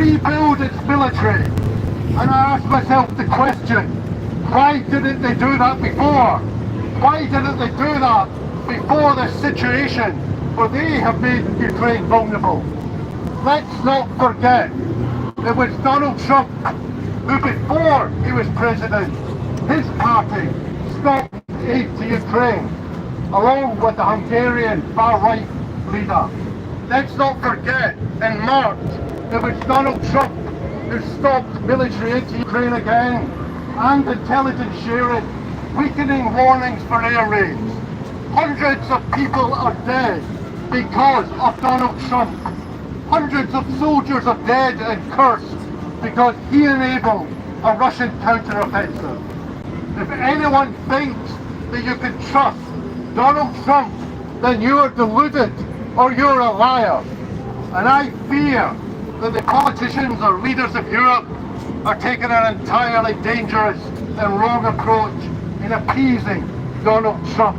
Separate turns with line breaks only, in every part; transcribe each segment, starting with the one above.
rebuild its military. And I ask myself the question, why didn't they do that before? Why didn't they do that before this situation where they have made Ukraine vulnerable? Let's not forget, it was Donald Trump who, before he was president, his party stopped aid to Ukraine, along with the Hungarian far-right leader. Let's not forget, in March, it was Donald Trump who stopped military aid to Ukraine again, and intelligence sharing, weakening warnings for air raids. Hundreds of people are dead because of Donald Trump. Hundreds of soldiers are dead and cursed because he enabled a Russian counter-offensive. If anyone thinks that you can trust Donald Trump, then you are deluded or you're a liar. And I fear that the politicians or leaders of Europe are taking an entirely dangerous and wrong approach in appeasing Donald Trump.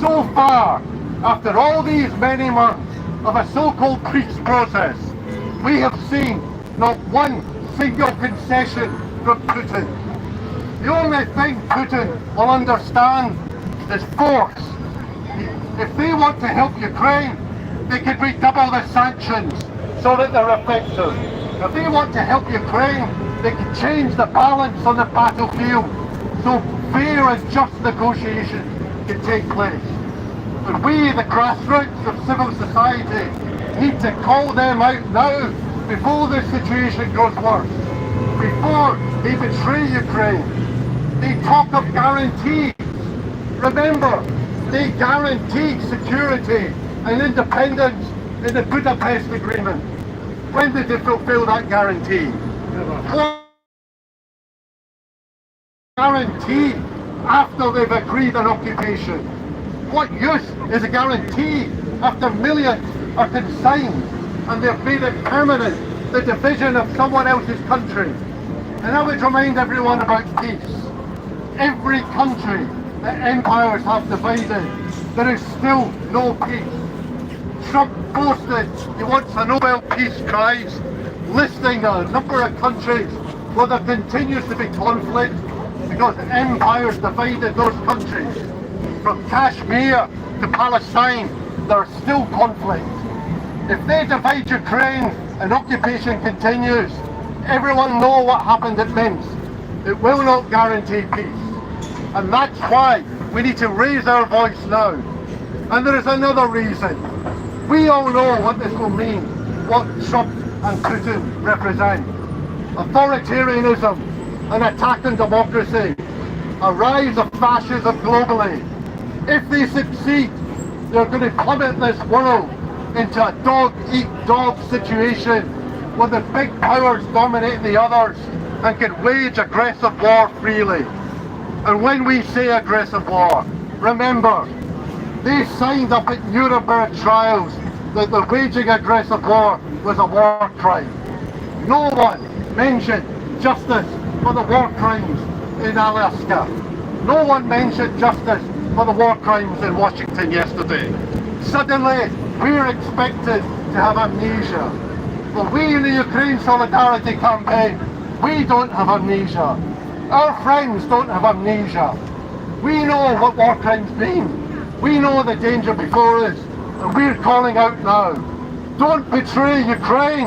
So far, after all these many months of a so-called peace process, we have seen not one single concession from Putin. The only thing Putin will understand is force. If they want to help Ukraine, they could redouble the sanctions so that they're effective. If they want to help Ukraine, they can change the balance on the battlefield so fair and just negotiation can take place. But we, the grassroots of civil society, need to call them out now before the situation grows worse. Before they betray Ukraine. They talk of guarantees. Remember, they guaranteed security and independence in the Budapest Agreement. When did they fulfill that guarantee? Guarantee after they've agreed an occupation. What use is a guarantee after millions are consigned and they've made it permanent, the division of someone else's country? And I would remind everyone about peace. Every country that empires have divided, there is still no peace. Trump boasted he wants a Nobel Peace Prize, listing a number of countries where there continues to be conflict because empires divided those countries. From Kashmir to Palestine, there's still conflict. If they divide Ukraine and occupation continues, everyone knows what happened at Minsk. It will not guarantee peace. And that's why we need to raise our voice now. And there is another reason. We all know what this will mean, what Trump and Putin represent. Authoritarianism, an attack on democracy, a rise of fascism globally. If they succeed, they're going to plummet this world into a dog-eat-dog situation where the big powers dominate the others and can wage aggressive war freely. And when we say aggressive war, remember, they signed up at Nuremberg trials that the waging aggressive war was a war crime. No one mentioned justice for the war crimes in Alaska. No one mentioned justice for the war crimes in Washington yesterday. Suddenly, we're expected to have amnesia. Well, we in the Ukraine Solidarity Campaign, we don't have amnesia. Our friends don't have amnesia. We know what war crimes mean. We know the danger before us, and we're calling out now. Don't betray Ukraine.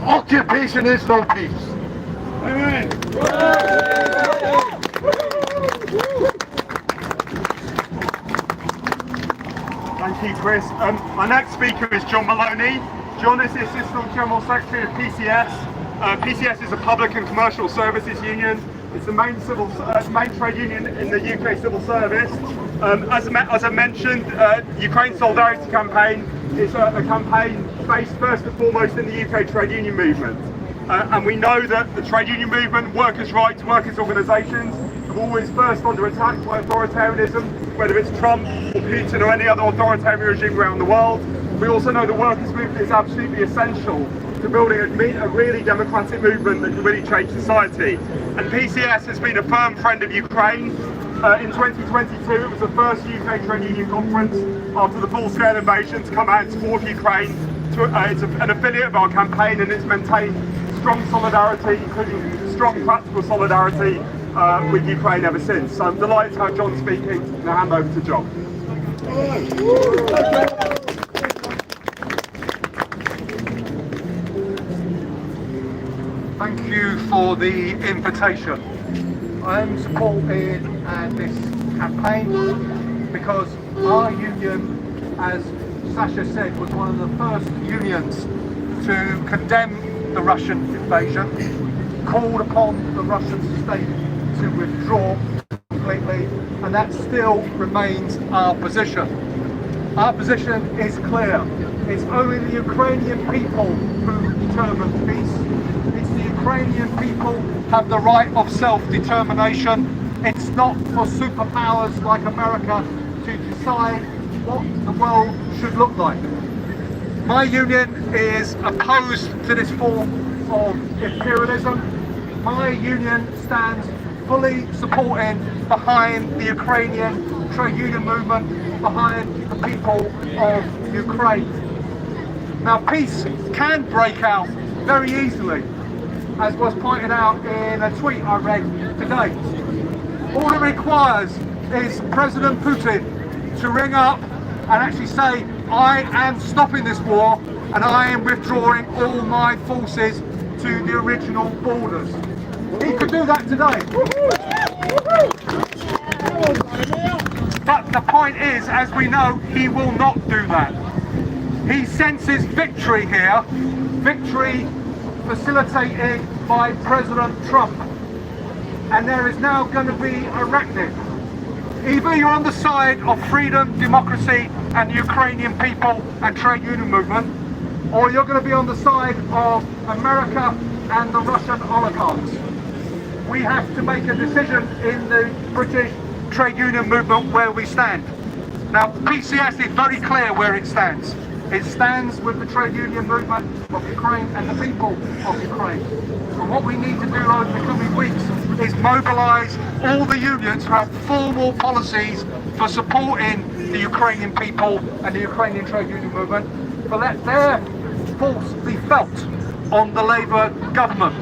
Occupation is no peace. Amen.
Thank you, Chris. Our next speaker is John Maloney. John is the Assistant General Secretary of PCS. PCS is a public and commercial services union. It's the main trade union in the UK civil service. As I mentioned, Ukraine Solidarity Campaign is a campaign based first and foremost in the UK trade union movement. And we know that the trade union movement, workers' rights, workers' organisations have always first under attack by authoritarianism, whether it's Trump or Putin or any other authoritarian regime around the world. We also know the workers' movement is absolutely essential to building a really democratic movement that can really change society. And PCS has been a firm friend of Ukraine. In 2022, it was the first UK trade union conference after the full-scale invasion to come out and support Ukraine, to an affiliate of our campaign, and it's maintained strong solidarity, including strong practical solidarity with Ukraine ever since. So I'm delighted to have John speaking, and I'll hand over to John.
Thank you for the invitation. I'm supporting this campaign because our union, as Sasha said, was one of the first unions to condemn the Russian invasion, called upon the Russian state to withdraw completely, and that still remains our position. Our position is clear. It's only the Ukrainian people who determine peace. It's the Ukrainian people have the right of self-determination. It's not for superpowers like America to decide what the world should look like. My union is opposed to this form of imperialism. My union stands fully supporting behind the Ukrainian trade union movement, behind the people of Ukraine. Now, peace can break out very easily, as was pointed out in a tweet I read today. All it requires is President Putin to ring up and actually say, I am stopping this war and I am withdrawing all my forces to the original borders. He could do that today. But the point is, as we know, he will not do that. He senses victory here, victory facilitated by President Trump. And there is now going to be a reckoning. Either you're on the side of freedom, democracy and the Ukrainian people and trade union movement, or you're going to be on the side of America and the Russian oligarchs. We have to make a decision in the British trade union movement where we stand. Now, PCS is very clear where it stands. It stands with the trade union movement of Ukraine and the people of Ukraine. And what we need to do over the coming weeks is mobilise all the unions who have formal policies for supporting the Ukrainian people and the Ukrainian trade union movement, to let their force be felt on the Labour government,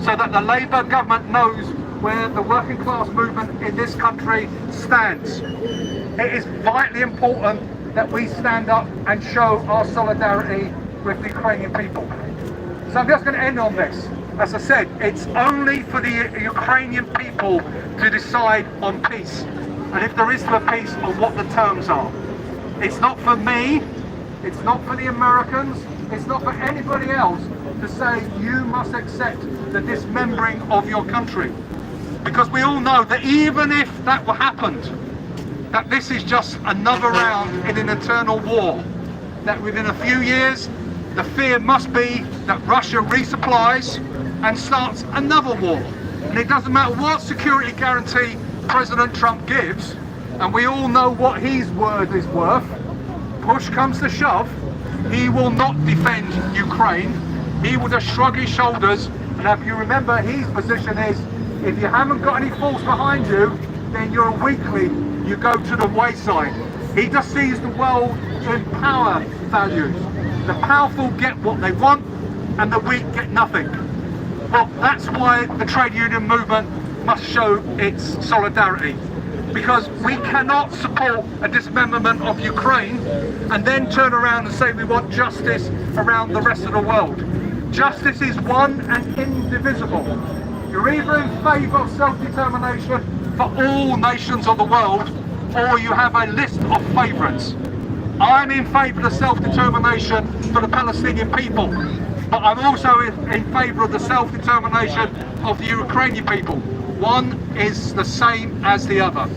so that the Labour government knows where the working class movement in this country stands. It is vitally important that we stand up and show our solidarity with the Ukrainian people. So I'm just going to end on this. As I said, it's only for the Ukrainian people to decide on peace, and if there is to a peace, on what the terms are. It's not for me, it's not for the Americans, it's not for anybody else to say you must accept the dismembering of your country. Because we all know that even if that were happened, that this is just another round in an eternal war. That within a few years, the fear must be that Russia resupplies and starts another war. And it doesn't matter what security guarantee President Trump gives, and we all know what his word is worth. Push comes to shove, he will not defend Ukraine. He will just shrug his shoulders, and if you remember, his position is, if you haven't got any force behind you, then you're a weakling. You go to the wayside. He just sees the world in power values. The powerful get what they want and the weak get nothing. Well, that's why the trade union movement must show its solidarity. Because we cannot support a dismemberment of Ukraine and then turn around and say we want justice around the rest of the world. Justice is one and indivisible. You're either in favour of self-determination for all nations of the world, or you have a list of favourites. I'm in favour of self-determination for the Palestinian people, but I'm also in favour of the self-determination of the Ukrainian people. One is the same as the other.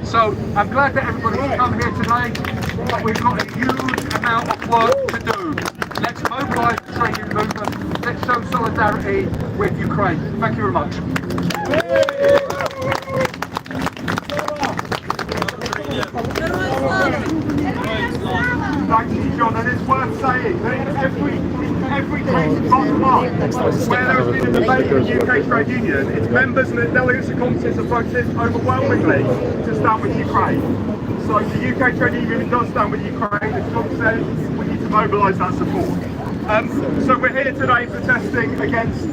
So I'm glad that everybody's come here today, but we've got a huge amount of work to do. Let's mobilise the trade union movement. Let's show solidarity with Ukraine. Thank you very much.
Thank you, John, and it's worth saying that in every case bottom up where there has been a debate in the UK trade union, its members and the delegates and committees have voted overwhelmingly to stand with Ukraine. So the UK trade union does stand with Ukraine, as John said, we need to mobilise that support. So we're here today protesting against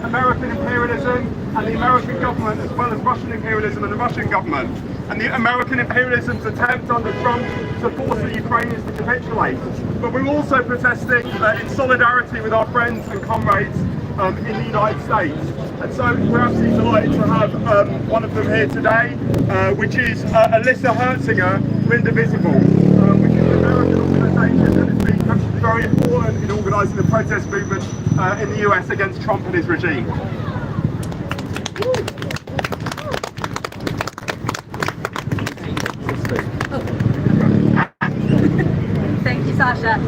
American imperialism and the American government, as well as Russian imperialism and the Russian government. And the American imperialism's attempt under Trump to force the Ukrainians to capitulate. But we're also protesting in solidarity with our friends and comrades in the United States. And so we're absolutely delighted to have one of them here today, which is Alyssa Hertzinger from Indivisible, which is an American organisation that has been very important in organising the protest movement in the US against Trump and his regime.
Thank you, Sasha.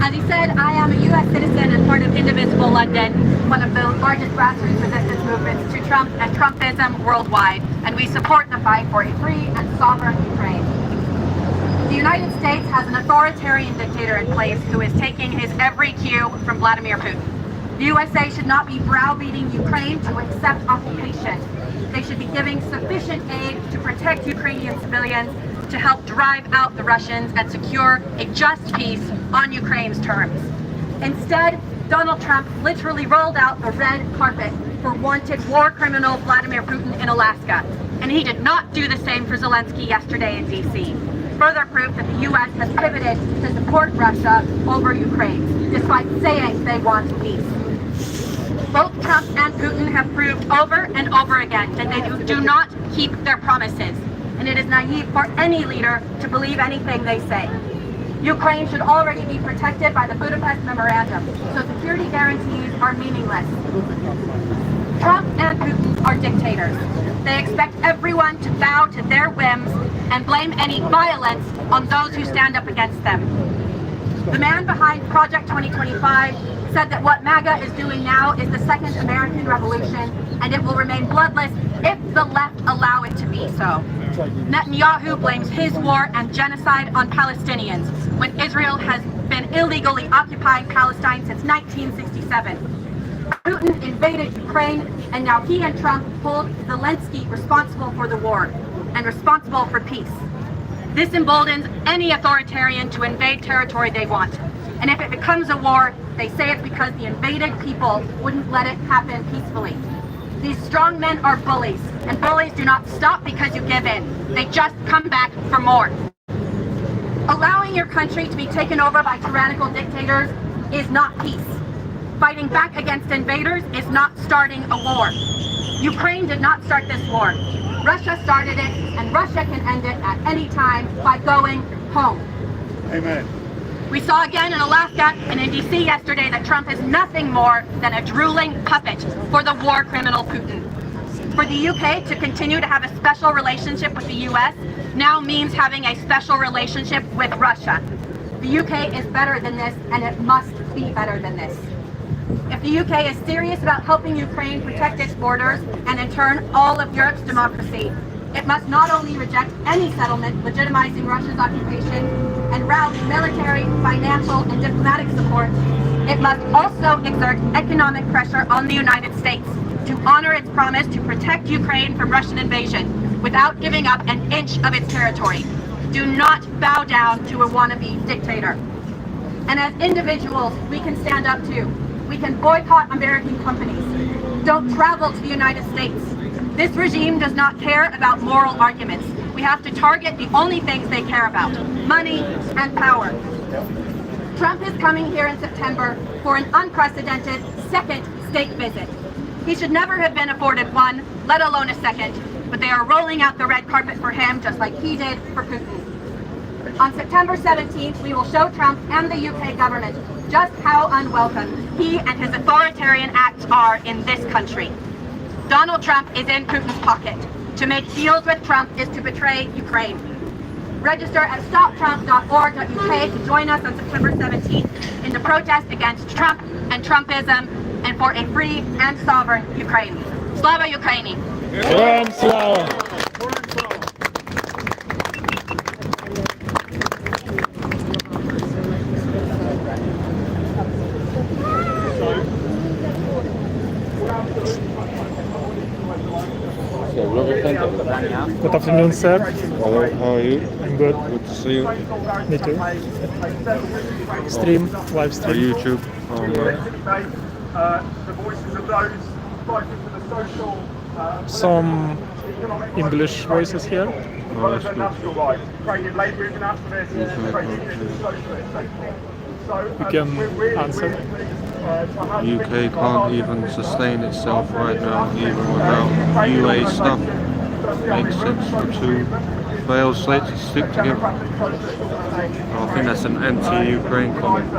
As he said, I am a U.S. citizen and part of Indivisible.London, one of the largest grassroots resistance movements to Trump and Trumpism worldwide, and we support the fight for a free and sovereign Ukraine. The United States has an authoritarian dictator in place who is taking his every cue from Vladimir Putin. The USA should not be browbeating Ukraine to accept occupation. They should be giving sufficient aid to protect Ukrainian civilians, to help drive out the Russians and secure a just peace on Ukraine's terms. Instead, Donald Trump literally rolled out the red carpet for wanted war criminal Vladimir Putin in Alaska, and he did not do the same for Zelensky yesterday in DC. Further proof that the US has pivoted to support Russia over Ukraine, despite saying they want peace. Both Trump and Putin have proved over and over again that they do not keep their promises, and it is naive for any leader to believe anything they say. Ukraine should already be protected by the Budapest Memorandum, so security guarantees are meaningless. Trump and Putin are dictators. They expect everyone to bow to their whims and blame any violence on those who stand up against them. The man behind Project 2025 said that what MAGA is doing now is the second American Revolution, and it will remain bloodless if the left allow it to be so. Netanyahu blames his war and genocide on Palestinians, when Israel has been illegally occupying Palestine since 1967. Putin invaded Ukraine, and now he and Trump hold Zelensky responsible for the war and responsible for peace. This emboldens any authoritarian to invade territory they want. And if it becomes a war, they say it's because the invaded people wouldn't let it happen peacefully. These strong men are bullies, and bullies do not stop because you give in. They just come back for more. Allowing your country to be taken over by tyrannical dictators is not peace. Fighting back against invaders is not starting a war. Ukraine did not start this war. Russia started it, and Russia can end it at any time by going home.
Amen.
We saw again in Alaska and in DC yesterday that Trump is nothing more than a drooling puppet for the war criminal Putin. For the UK to continue to have a special relationship with the US now means having a special relationship with Russia. The UK is better than this, and it must be better than this. If the UK is serious about helping Ukraine protect its borders and in turn all of Europe's democracy, it must not only reject any settlement legitimizing Russia's occupation and route military, financial, and diplomatic support, it must also exert economic pressure on the United States to honor its promise to protect Ukraine from Russian invasion without giving up an inch of its territory. Do not bow down to a wannabe dictator. And as individuals, we can stand up too. We can boycott American companies. Don't travel to the United States. This regime does not care about moral arguments. We have to target the only things they care about: money and power. Trump is coming here in September for an unprecedented second state visit. He should never have been afforded one, let alone a second, but they are rolling out the red carpet for him just like he did for Putin. On September 17th, we will show Trump and the UK government just how unwelcome he and his authoritarian acts are in this country. Donald Trump is in Putin's pocket. To make deals with Trump is to betray Ukraine. Register at stoptrump.org.uk to join us on September 17th in the protest against Trump and Trumpism and for a free and sovereign Ukraine. Slava Ukraini!
Героям слава! Good afternoon, sir.
Hello, how are you?
I'm
Good.
Good to see you.
Me too. Stream, live
For
stream.
YouTube. Oh, right.
The voices of those fighting for the social,
Some English voices here.
Oh, that's good.
national rights, Ukrainian labour union activists, trade unions, socialists, so forth. So
You can answer.
UK can't even sustain itself right now, even without UA stuff. Makes sense for two failed states to stick together. I think that's an anti-Ukraine comment.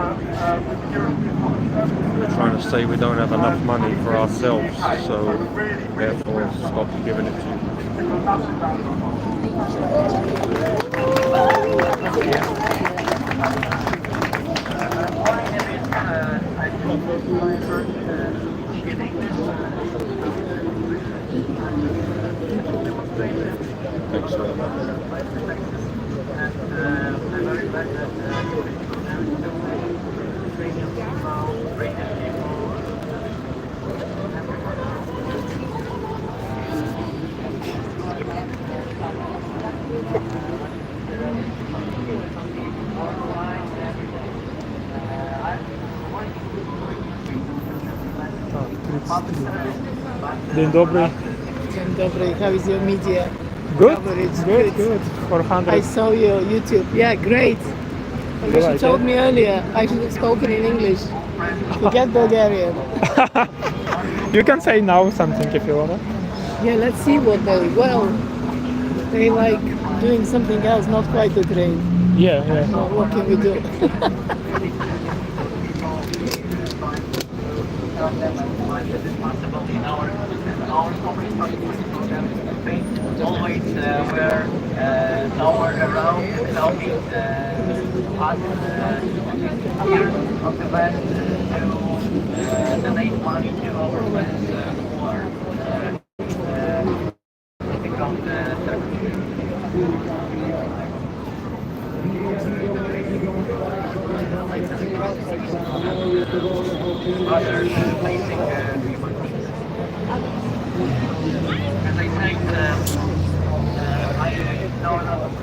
We're trying to say we don't have enough money for ourselves, so therefore stop giving it to you. Thanks very much.
Dzień dobry.
Dzień dobry. How is your media
Good.
coverage?
Good. Good. 400.
I saw your YouTube. Yeah, great. I wish you
like
told
it?
me earlier. I should have spoken in English. Forget Bulgarian.
You can say now something if you wanna.
Yeah, let's see what they like doing something else, not quite the trade.
Yeah, yeah.
What can we do?
Always were nowhere around helping us here of the West to donate money to our friends who are from others facing as I said, I know enough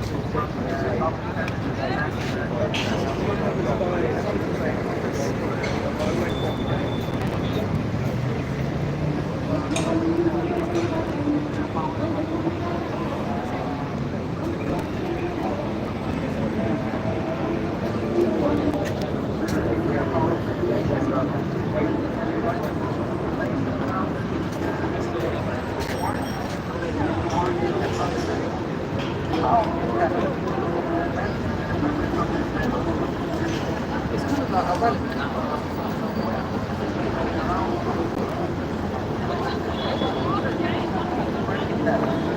Thank you.